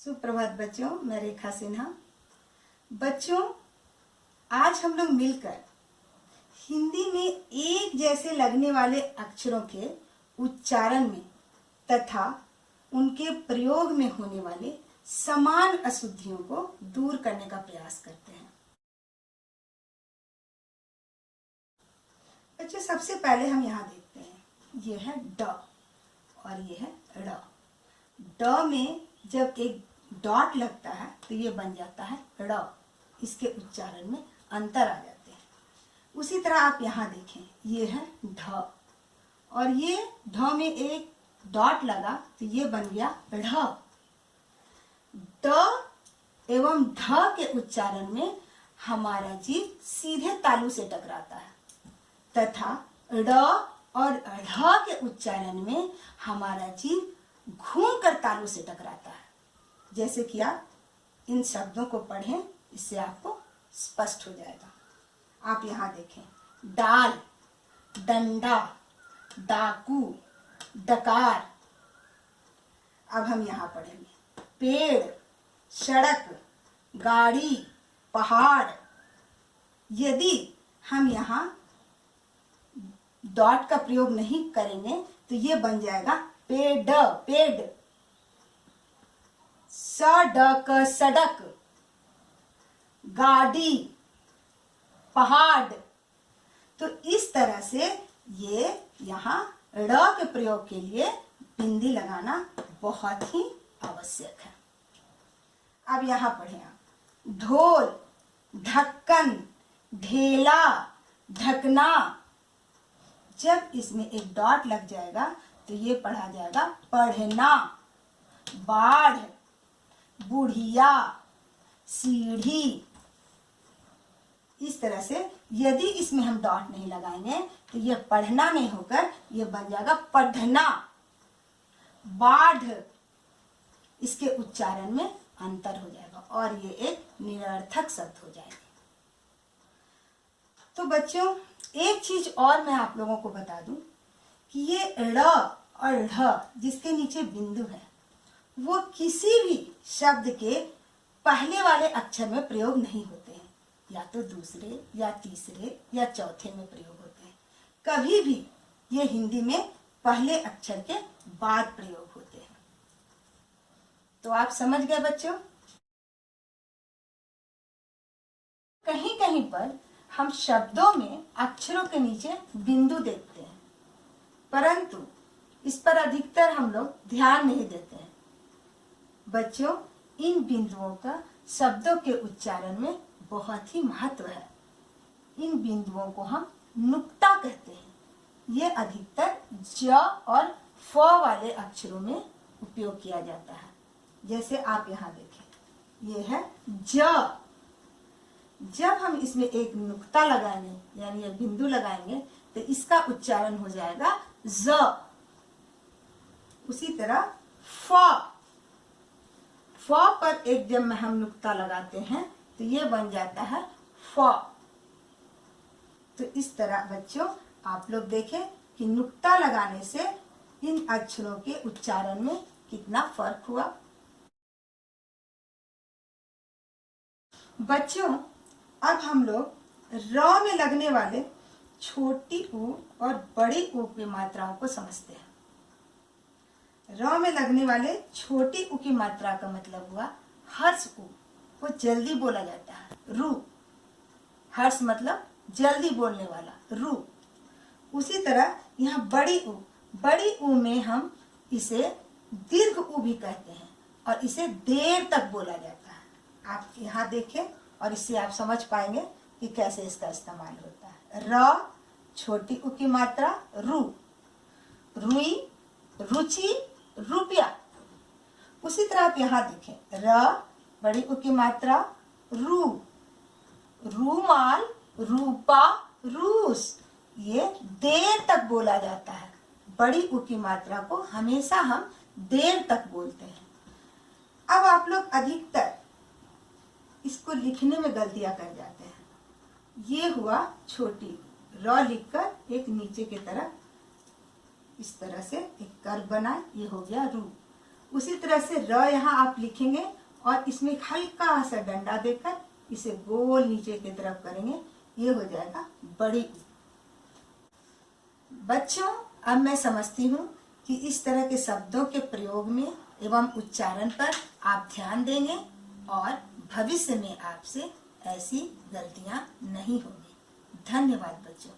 सुप्रभात बच्चों, मैं रेखा सिन्हा। बच्चों, आज हम लोग मिलकर हिंदी में एक जैसे लगने वाले अक्षरों के उच्चारण में तथा उनके प्रयोग में होने वाले समान अशुद्धियों को दूर करने का प्रयास करते हैं। बच्चों, सबसे पहले हम यहाँ देखते हैं, ये है ड और ये है ड़। ड में जब एक डॉट लगता है तो ये बन जाता है ड़। इसके उच्चारण में अंतर आ जाते हैं। उसी तरह आप यहाँ देखें, ये है ढ और ये ढ में एक डॉट लगा तो ये बन गया ढ। ड एवं ढ के उच्चारण में हमारा जीव सीधे तालु से टकराता है तथा ड़ और ढ के उच्चारण में हमारा जीव घूम कर तालु से टकराता है। जैसे कि आप इन शब्दों को पढ़ें, इससे आपको स्पष्ट हो जाएगा। आप यहाँ देखें, डाल, डंडा, डाकू, डकार। अब हम यहाँ पढ़ेंगे, पेड़, सड़क, गाड़ी, पहाड़। यदि हम यहाँ डॉट का प्रयोग नहीं करेंगे तो ये बन जाएगा पेड़, पेड़। सड़क, सड़क, गाड़ी, पहाड़। तो इस तरह से ये यहाँ ड़ के प्रयोग के लिए बिंदी लगाना बहुत ही आवश्यक है। अब यहाँ पढ़ें आप, ढोल, ढक्कन, ढेला, ढकना। जब इसमें एक डॉट लग जाएगा तो ये पढ़ा जाएगा पढ़ना। बाढ़, बुढ़िया, सीढ़ी। इस तरह से यदि इसमें हम डॉट नहीं लगाएंगे तो ये पढ़ना नहीं होकर ये बन जाएगा पढ़ना। बाढ़, इसके उच्चारण में अंतर हो जाएगा और ये एक निरर्थक शब्द हो जाएगा। तो बच्चों, एक चीज और मैं आप लोगों को बता दूं कि ये ड़ और ढ जिसके नीचे बिंदु है वो किसी भी शब्द के पहले वाले अक्षर में प्रयोग नहीं होते हैं, या तो दूसरे या तीसरे या चौथे में प्रयोग होते हैं। कभी भी ये हिंदी में पहले अक्षर के बाद प्रयोग होते हैं। तो आप समझ गए बच्चों। कहीं कहीं पर हम शब्दों में अक्षरों के नीचे बिंदु देखते हैं, परंतु इस पर अधिकतर हम लोग ध्यान नहीं देते हैं। बच्चों, इन बिंदुओं का शब्दों के उच्चारण में बहुत ही महत्व है। इन बिंदुओं को हम नुक्ता कहते हैं। ये अधिकतर ज और फ वाले अक्षरों में उपयोग किया जाता है। जैसे आप यहाँ देखें, ये है ज। जब हम इसमें एक नुक्ता लगाएंगे यानी ये बिंदु लगाएंगे तो इसका उच्चारण हो जाएगा ज। उसी तरह फ, फ पर एक जब हम नुक्ता लगाते हैं तो ये बन जाता है फ। तो इस तरह बच्चों आप लोग देखें कि नुक्ता लगाने से इन अक्षरों के उच्चारण में कितना फर्क हुआ। बच्चों, अब हम लोग र में लगने वाले छोटी ऊ और बड़ी ऊ की मात्राओं को समझते हैं। र में लगने वाले छोटी ऊ की मात्रा का मतलब हुआ हर्ष ऊ, वो जल्दी बोला जाता है, रू। हर्ष मतलब जल्दी बोलने वाला, रू। उसी तरह यहाँ बड़ी ऊ, बड़ी ऊ में हम इसे दीर्घ ऊ भी कहते हैं और इसे देर तक बोला जाता है। आप यहाँ देखें और इससे आप समझ पाएंगे कि कैसे इसका इस्तेमाल होता है। र छोटी ऊ की मात्रा रू, रुई, रुचि, रुपया। उसी तरह आप यहाँ देखें, र बड़ी ऊ की मात्रा रू, रूमाल, रूपा, रूस। ये देर तक बोला जाता है। बड़ी ऊ की मात्रा को हमेशा हम देर तक बोलते हैं। अब आप लोग अधिकतर इसको लिखने में गलतियां कर जाते हैं। ये हुआ छोटी र लिखकर एक नीचे की तरफ इस तरह से एक कर्व बनाए, ये हो गया रू। उसी तरह से र यहाँ आप लिखेंगे और इसमें एक हल्का सा डंडा देकर इसे गोल नीचे की तरफ करेंगे, ये हो जाएगा बड़ी ऊ। बच्चों, अब मैं समझती हूँ कि इस तरह के शब्दों के प्रयोग में एवं उच्चारण पर आप ध्यान देंगे और भविष्य में आपसे ऐसी गलतियाँ नहीं होंगी। धन्यवाद बच्चों।